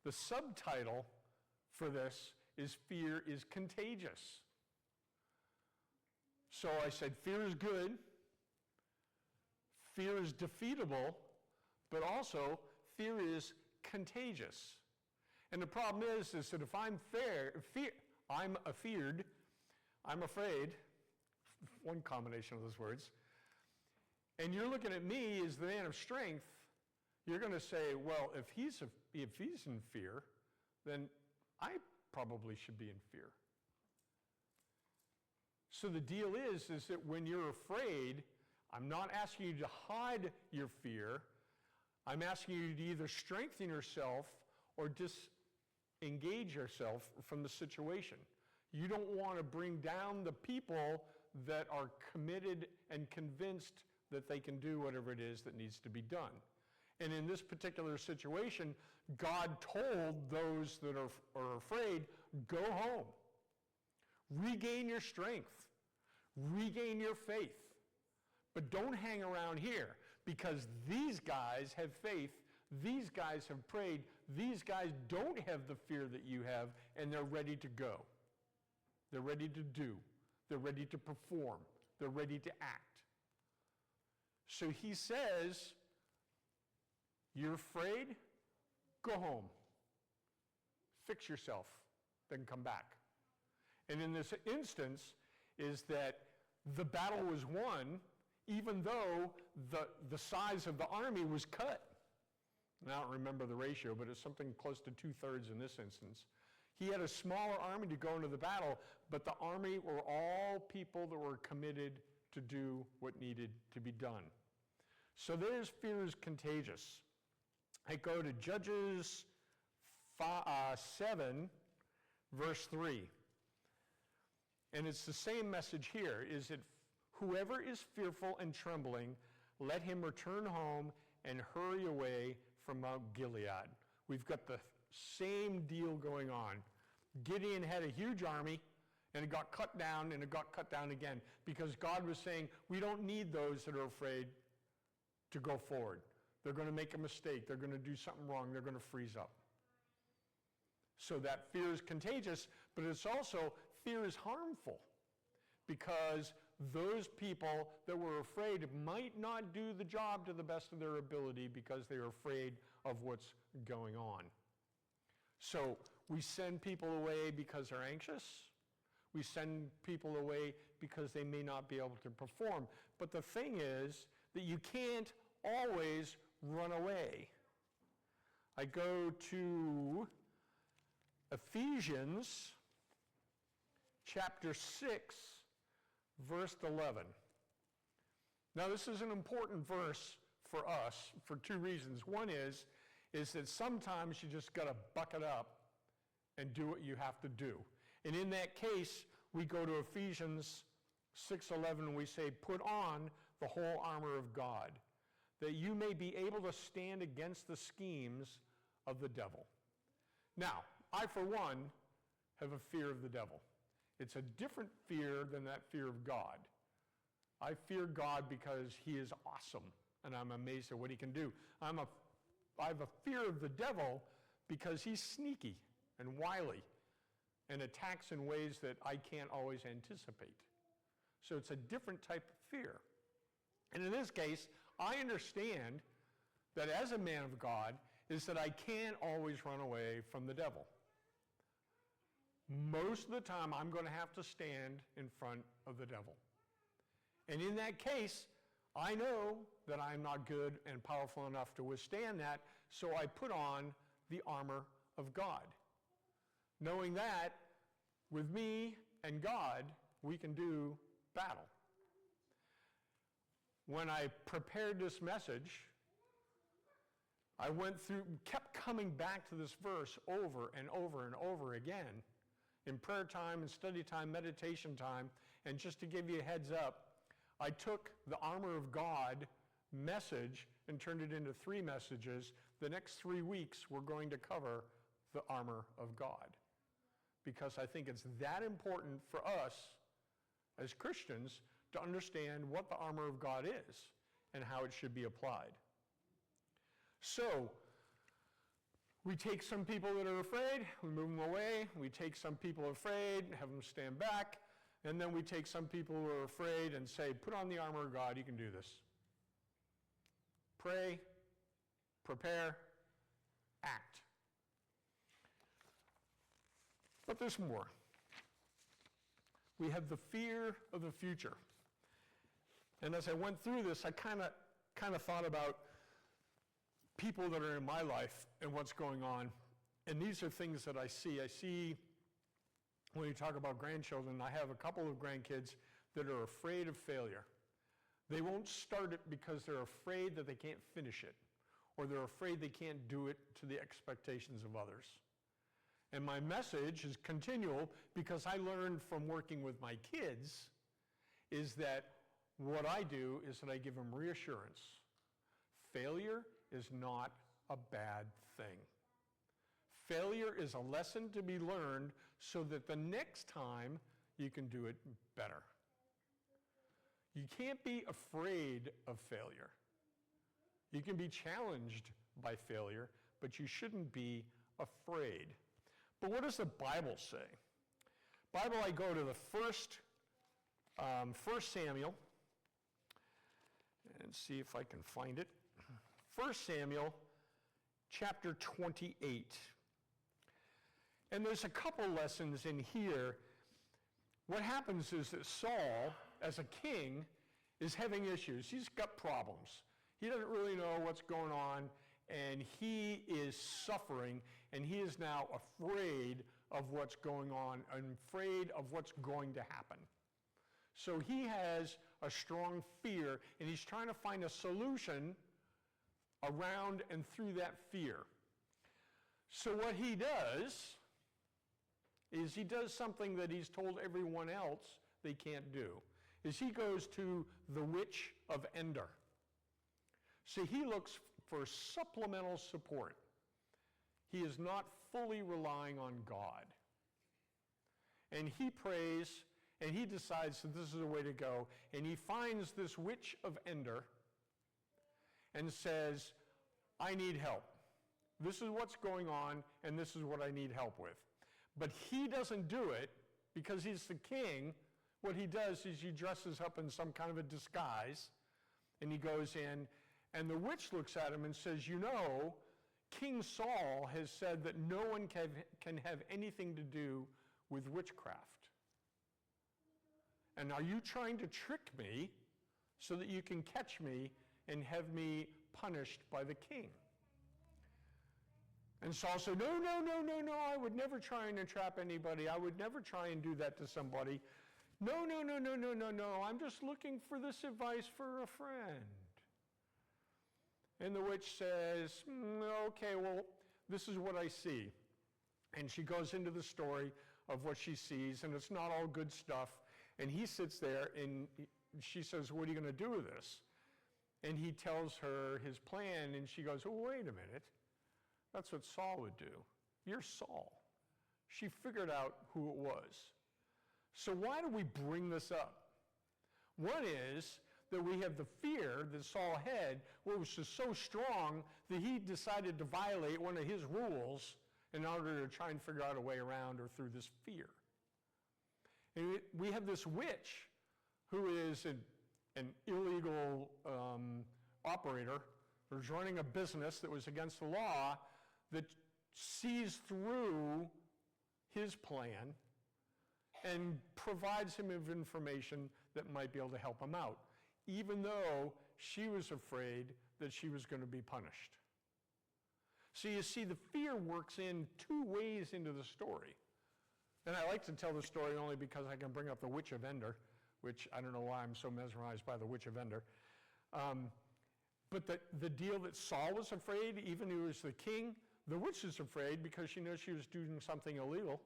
The subtitle for this is Fear is Contagious. So I said fear is good, fear is defeatable, but also fear is contagious. And the problem is that if I'm I'm afraid, one combination of those words, and you're looking at me as the man of strength, you're going to say, well, if he's in fear, then I probably should be in fear. So the deal is that when you're afraid, I'm not asking you to hide your fear. I'm asking you to either strengthen yourself or disengage yourself from the situation. You don't want to bring down the people that are committed and convinced that they can do whatever it is that needs to be done. And in this particular situation, God told those that are afraid, go home. Regain your strength. Regain your faith. But don't hang around here, because these guys have faith, these guys have prayed, these guys don't have the fear that you have, and they're ready to go. They're ready to do. They're ready to perform. They're ready to act. So he says, you're afraid? Go home. Fix yourself, then come back. And in this instance is that the battle was won even though the size of the army was cut. And I don't remember the ratio, but it's something close to 2/3 in this instance. He had a smaller army to go into the battle, but the army were all people that were committed to do what needed to be done. So there's fear is contagious. I go to Judges 7, verse 3. And it's the same message here, is that whoever is fearful and trembling, let him return home and hurry away from Mount Gilead. We've got the same deal going on. Gideon had a huge army, and it got cut down, and it got cut down again, because God was saying, we don't need those that are afraid to go forward. They're going to make a mistake. They're going to do something wrong. They're going to freeze up. So that fear is contagious, but it's also, fear is harmful, because those people that were afraid might not do the job to the best of their ability because they're afraid of what's going on. So we send people away because they're anxious. We send people away because they may not be able to perform. But the thing is that you can't always run away. I go to Ephesians chapter 6, verse 11. Now this is an important verse for us for two reasons. One is that sometimes you just got to buck it up and do what you have to do. And in that case, we go to Ephesians 6:11 and we say, put on the whole armor of God, that you may be able to stand against the schemes of the devil. Now, I, for one, have a fear of the devil. It's a different fear than that fear of God. I fear God because he is awesome, and I'm amazed at what he can do. I have a fear of the devil because he's sneaky and wily and attacks in ways that I can't always anticipate. So it's a different type of fear. And in this case, I understand that as a man of God, is that I can't always run away from the devil. Most of the time, I'm going to have to stand in front of the devil. And in that case, I know that I'm not good and powerful enough to withstand that, so I put on the armor of God, knowing that with me and God, we can do battle. When I prepared this message, I kept coming back to this verse over and over and over again in prayer time and study time, meditation time. And just to give you a heads up, I took the armor of God message and turned it into 3 messages. The next 3 weeks, we're going to cover the armor of God, because I think it's that important for us as Christians to understand what the armor of God is and how it should be applied. So, We take some people that are afraid, we move them away. We take some people afraid, have them stand back. And then we take some people who are afraid and say, put on the armor of God, you can do this. Pray, prepare, act. But there's more. We have the fear of the future. And as I went through this, I kind of thought about people that are in my life and what's going on. And these are things that I see. I see, when you talk about grandchildren, I have a couple of grandkids that are afraid of failure. They won't start it because they're afraid that they can't finish it, or they're afraid they can't do it to the expectations of others. And my message is continual, because I learned from working with my kids is that what I do is that I give them reassurance. Failure is not a bad thing. Failure is a lesson to be learned so that the next time you can do it better. You can't be afraid of failure. You can be challenged by failure, but you shouldn't be afraid. But what does the Bible say? Bible, I go to the first Samuel, and see if I can find it. 1 Samuel chapter 28. And there's a couple lessons in here. What happens is that Saul, as a king, is having issues. He's got problems. He doesn't really know what's going on, and he is suffering, and he is now afraid of what's going on, and afraid of what's going to happen. So he has a strong fear, and he's trying to find a solution around and through that fear. So what he does is he does something that he's told everyone else they can't do, is he goes to the witch of Endor. So he looks for supplemental support. He is not fully relying on God. And he prays, and he decides that this is the way to go, and he finds this witch of Endor and says, I need help. This is what's going on, and this is what I need help with. But he doesn't do it because he's the king. What he does is he dresses up in some kind of a disguise, and he goes in, and the witch looks at him and says, you know, King Saul has said that no one can have anything to do with witchcraft. And are you trying to trick me so that you can catch me and have me punished by the king? And Saul said, no, I would never try and entrap anybody. I would never try and do that to somebody. No, I'm just looking for this advice for a friend. And the witch says, okay, well, this is what I see. And she goes into the story of what she sees, and it's not all good stuff. And he sits there, and she says, what are you going to do with this? And he tells her his plan, and she goes, oh, wait a minute. That's what Saul would do. You're Saul. She figured out who it was. So why do we bring this up? One is that we have the fear that Saul had, which was so strong that he decided to violate one of his rules in order to try and figure out a way around or through this fear. And we have this witch who is an illegal operator who's running a business that was against the law, that sees through his plan and provides him with information that might be able to help him out, even though she was afraid that she was going to be punished. So you see, the fear works in two ways into the story. And I like to tell the story only because I can bring up the witch of Endor, which I don't know why I'm so mesmerized by the witch of Endor. But the deal that Saul was afraid, even though he was the king, the witch is afraid because she knows she was doing something illegal.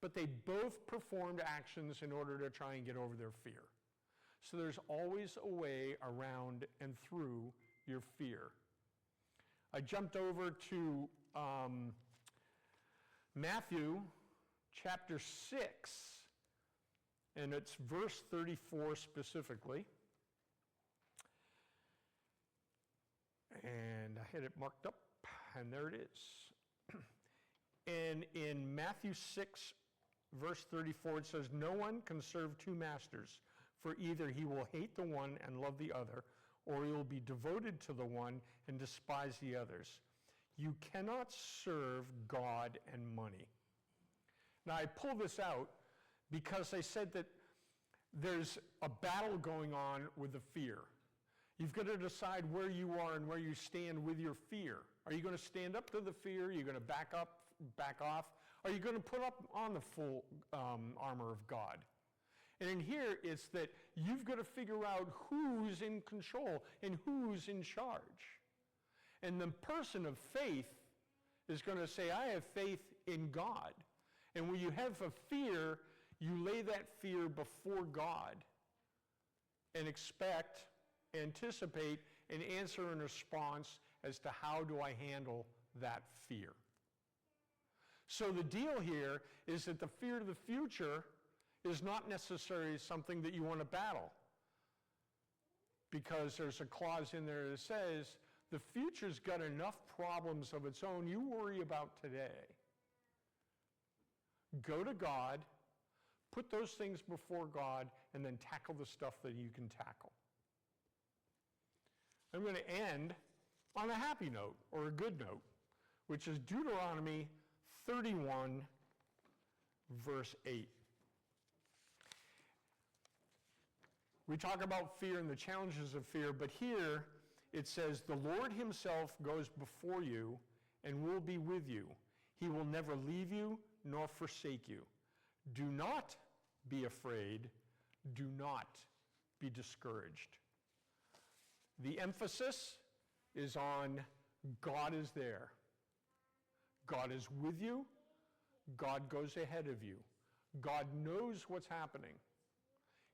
But they both performed actions in order to try and get over their fear. So there's always a way around and through your fear. I jumped over to Matthew chapter 6, and it's verse 34 specifically. And I had it marked up, and there it is. And in Matthew 6, verse 34, it says, "No one can serve two masters, for either he will hate the one and love the other, or he will be devoted to the one and despise the others. You cannot serve God and money." Now, I pull this out because I said that there's a battle going on with the fear. You've got to decide where you are and where you stand with your fear. Are you going to stand up to the fear? Are you going to back off? Are you going to put up on the full armor of God? And in here, it's that you've got to figure out who's in control and who's in charge. And the person of faith is going to say, I have faith in God. And when you have a fear, you lay that fear before God and expect, anticipate, and answer in response as to how do I handle that fear. So the deal here is that the fear of the future is not necessarily something that you want to battle, because there's a clause in there that says the future's got enough problems of its own. You worry about today. Go to God, put those things before God, and then tackle the stuff that you can tackle. I'm going to end on a happy note, or a good note, which is Deuteronomy 31, verse 8. We talk about fear and the challenges of fear, but here it says, "The Lord himself goes before you and will be with you. He will never leave you nor forsake you. Do not be afraid. Do not be discouraged." The emphasis is on God is there. God is with you. God goes ahead of you. God knows what's happening.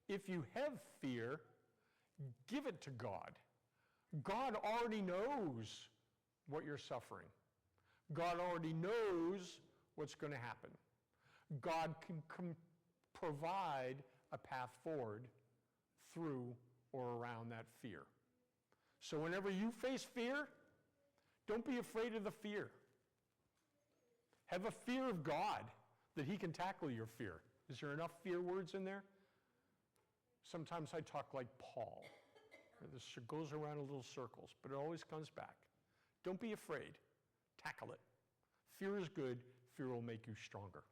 If you have fear, give it to God. God already knows what you're suffering. God already knows what's going to happen. God can provide a path forward through or around that fear. So whenever you face fear, don't be afraid of the fear. Have a fear of God that he can tackle your fear. Is there enough fear words in there? Sometimes I talk like Paul. This goes around in little circles, but it always comes back. Don't be afraid. Tackle it. Fear is good. Fear will make you stronger.